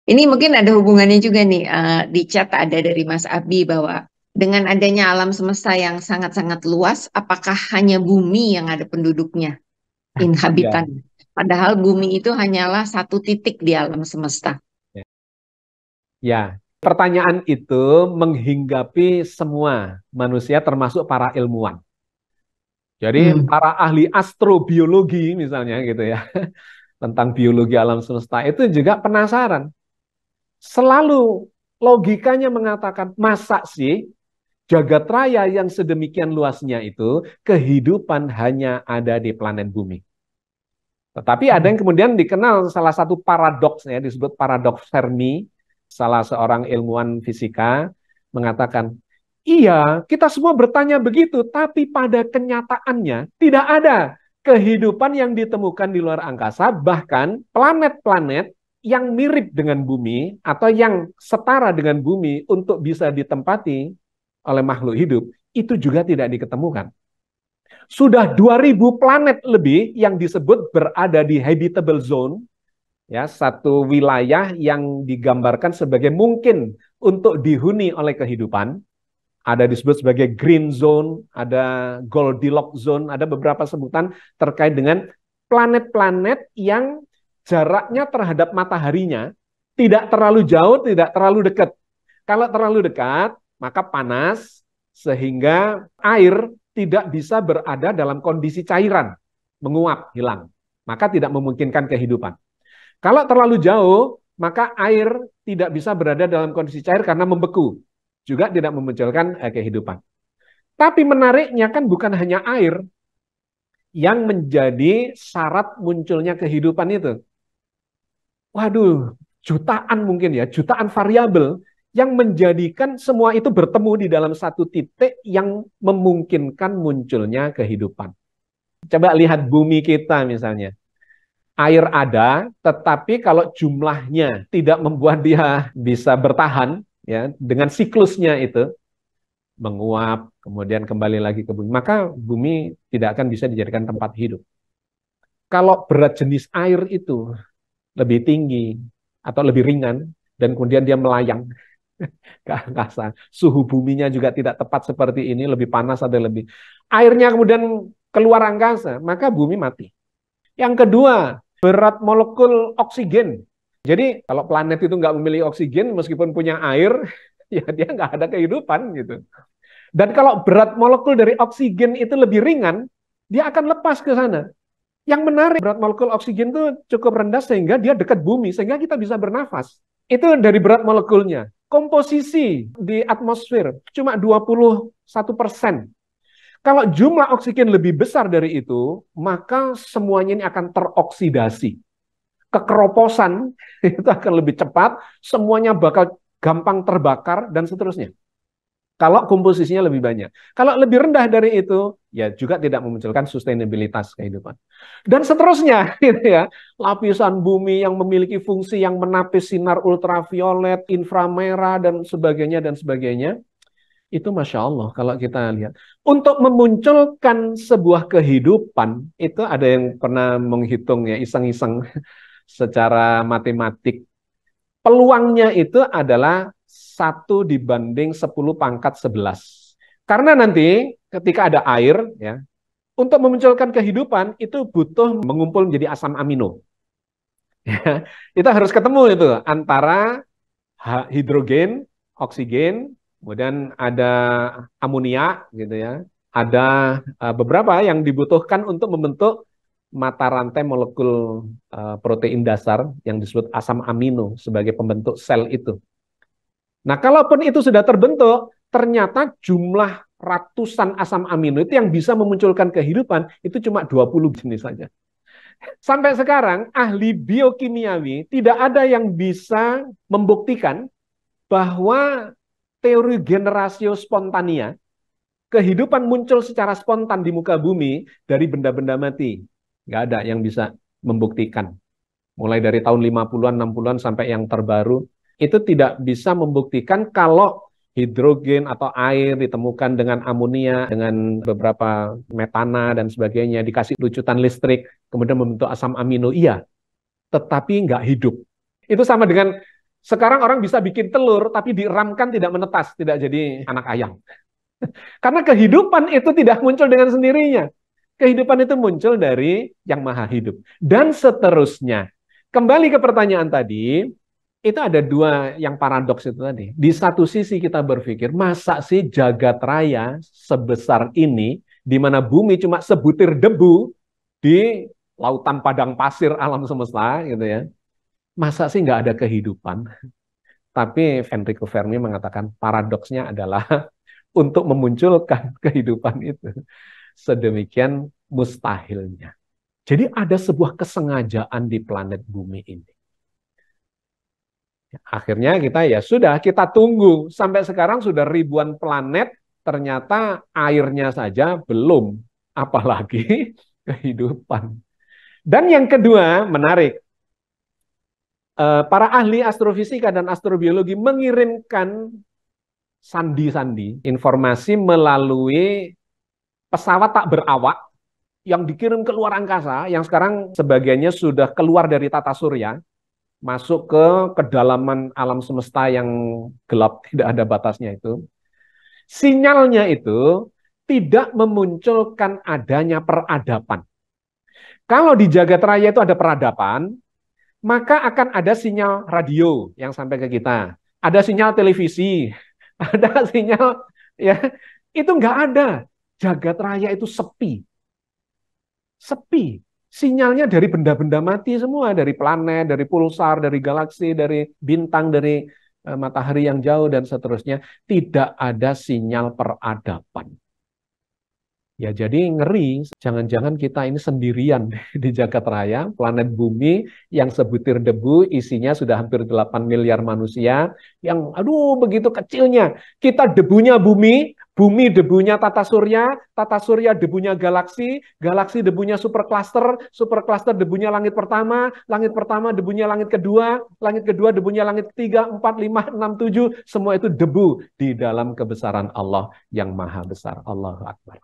Ini mungkin ada hubungannya juga nih, di chat ada dari Mas Abi bahwa dengan adanya alam semesta yang sangat-sangat luas, apakah hanya bumi yang ada penduduknya, Ya, inhabitan? Padahal bumi itu hanyalah satu titik di alam semesta. ya. Ya, pertanyaan itu menghinggapi semua manusia termasuk para ilmuwan. Jadi Hmm. para ahli astrobiologi misalnya gitu ya, tentang biologi alam semesta itu juga penasaran. Selalu logikanya mengatakan, masa sih jagat raya yang sedemikian luasnya itu kehidupan hanya ada di planet bumi. Tetapi ada yang kemudian dikenal salah satu paradoks ya, disebut paradoks Fermi, salah seorang ilmuwan fisika mengatakan, iya, kita semua bertanya begitu, tapi pada kenyataannya tidak ada kehidupan yang ditemukan di luar angkasa, bahkan planet-planet yang mirip dengan bumi atau yang setara dengan bumi untuk bisa ditempati oleh makhluk hidup, itu juga tidak diketemukan. Sudah 2.000 planet lebih yang disebut berada di habitable zone, ya, satu wilayah yang digambarkan sebagai mungkin untuk dihuni oleh kehidupan. Ada disebut sebagai green zone, ada Goldilocks zone, ada beberapa sebutan terkait dengan planet-planet yang jaraknya terhadap mataharinya tidak terlalu jauh, tidak terlalu dekat. Kalau terlalu dekat, maka panas sehingga air tidak bisa berada dalam kondisi cairan, menguap, hilang. Maka tidak memungkinkan kehidupan. Kalau terlalu jauh, maka air tidak bisa berada dalam kondisi cair karena membeku. Juga tidak memunculkan kehidupan. Tapi menariknya kan bukan hanya air yang menjadi syarat munculnya kehidupan itu. Waduh, jutaan mungkin ya, jutaan variabel yang menjadikan semua itu bertemu di dalam satu titik yang memungkinkan munculnya kehidupan. Coba lihat bumi kita misalnya. Air ada, tetapi kalau jumlahnya tidak membuat dia bisa bertahan ya dengan siklusnya itu menguap, kemudian kembali lagi ke bumi, maka bumi tidak akan bisa dijadikan tempat hidup. Kalau berat jenis air itu lebih tinggi atau lebih ringan dan kemudian dia melayang ke angkasa, suhu buminya juga tidak tepat seperti ini, lebih panas atau lebih airnya kemudian keluar angkasa, maka bumi mati. Yang kedua, berat molekul oksigen. Jadi kalau planet itu nggak memiliki oksigen, meskipun punya air, ya dia nggak ada kehidupan gitu. Dan kalau berat molekul dari oksigen itu lebih ringan, dia akan lepas ke sana. Yang menarik, berat molekul oksigen itu cukup rendah sehingga dia dekat bumi, sehingga kita bisa bernafas. Itu dari berat molekulnya. Komposisi di atmosfer cuma 21%. Kalau jumlah oksigen lebih besar dari itu, maka semuanya ini akan teroksidasi. Kekeroposan itu akan lebih cepat, semuanya bakal gampang terbakar, dan seterusnya. Kalau komposisinya lebih banyak. Kalau lebih rendah dari itu, ya juga tidak memunculkan sustainabilitas kehidupan. Dan seterusnya, gitu ya. Lapisan bumi yang memiliki fungsi yang menapis sinar ultraviolet, inframerah, dan sebagainya, dan sebagainya. Itu Masya Allah kalau kita lihat. Untuk memunculkan sebuah kehidupan, itu ada yang pernah menghitung ya, iseng-iseng secara matematik. Peluangnya itu adalah 1 dibanding 10⁻11. Karena nanti ketika ada air, ya, untuk memunculkan kehidupan itu butuh mengumpul menjadi asam amino. Itu harus ketemu itu antara hidrogen, oksigen, kemudian ada amonia gitu ya. Ada beberapa yang dibutuhkan untuk membentuk mata rantai molekul protein dasar yang disebut asam amino sebagai pembentuk sel itu. Nah, kalaupun itu sudah terbentuk, ternyata jumlah ratusan asam amino itu yang bisa memunculkan kehidupan itu cuma 20 jenis saja. Sampai sekarang, ahli biokimiawi tidak ada yang bisa membuktikan bahwa teori generatio spontania, kehidupan muncul secara spontan di muka bumi dari benda-benda mati. Nggak ada yang bisa membuktikan. Mulai dari tahun 50-an, 60-an sampai yang terbaru, itu tidak bisa membuktikan kalau hidrogen atau air ditemukan dengan amonia, dengan beberapa metana dan sebagainya, dikasih lucutan listrik, kemudian membentuk asam amino. Iya, tetapi nggak hidup. Itu sama dengan Sekarang orang bisa bikin telur, tapi diramkan tidak menetas, tidak jadi anak ayam. Karena kehidupan itu tidak muncul dengan sendirinya. Kehidupan itu muncul dari yang maha hidup. Dan seterusnya. Kembali ke pertanyaan tadi, itu ada dua yang paradoks itu tadi. Di satu sisi kita berpikir, masa sih jagat raya sebesar ini, di mana bumi cuma sebutir debu di lautan padang pasir alam semesta, gitu ya. Masa sih nggak ada kehidupan? Tapi Enrico Fermi mengatakan paradoksnya adalah untuk memunculkan kehidupan itu sedemikian mustahilnya. Jadi ada sebuah kesengajaan di planet bumi ini. Akhirnya kita ya sudah, kita tunggu. Sampai sekarang sudah ribuan planet, ternyata airnya saja belum. Apalagi kehidupan. Dan yang kedua, menarik. Para ahli astrofisika dan astrobiologi mengirimkan sandi-sandi informasi melalui pesawat tak berawak yang dikirim ke luar angkasa, yang sekarang sebagiannya sudah keluar dari tata surya, masuk ke kedalaman alam semesta yang gelap, tidak ada batasnya itu. Sinyalnya itu tidak memunculkan adanya peradaban. Kalau di jagat raya itu ada peradaban, maka akan ada sinyal radio yang sampai ke kita. Ada sinyal televisi, ada sinyal, ya, itu nggak ada. Jagat raya itu sepi. Sepi. Sinyalnya dari benda-benda mati semua, dari planet, dari pulsar, dari galaksi, dari bintang, dari matahari yang jauh, dan seterusnya. Tidak ada sinyal peradaban. Ya jadi ngeri, jangan-jangan kita ini sendirian di jagat raya, planet bumi yang sebutir debu, isinya sudah hampir 8 miliar manusia, yang aduh begitu kecilnya. Kita debunya bumi, bumi debunya tata surya debunya galaksi, galaksi debunya supercluster debunya langit pertama debunya langit kedua debunya langit ketiga, 4, 5, 6, 7, semua itu debu di dalam kebesaran Allah yang maha besar. Allahu Akbar.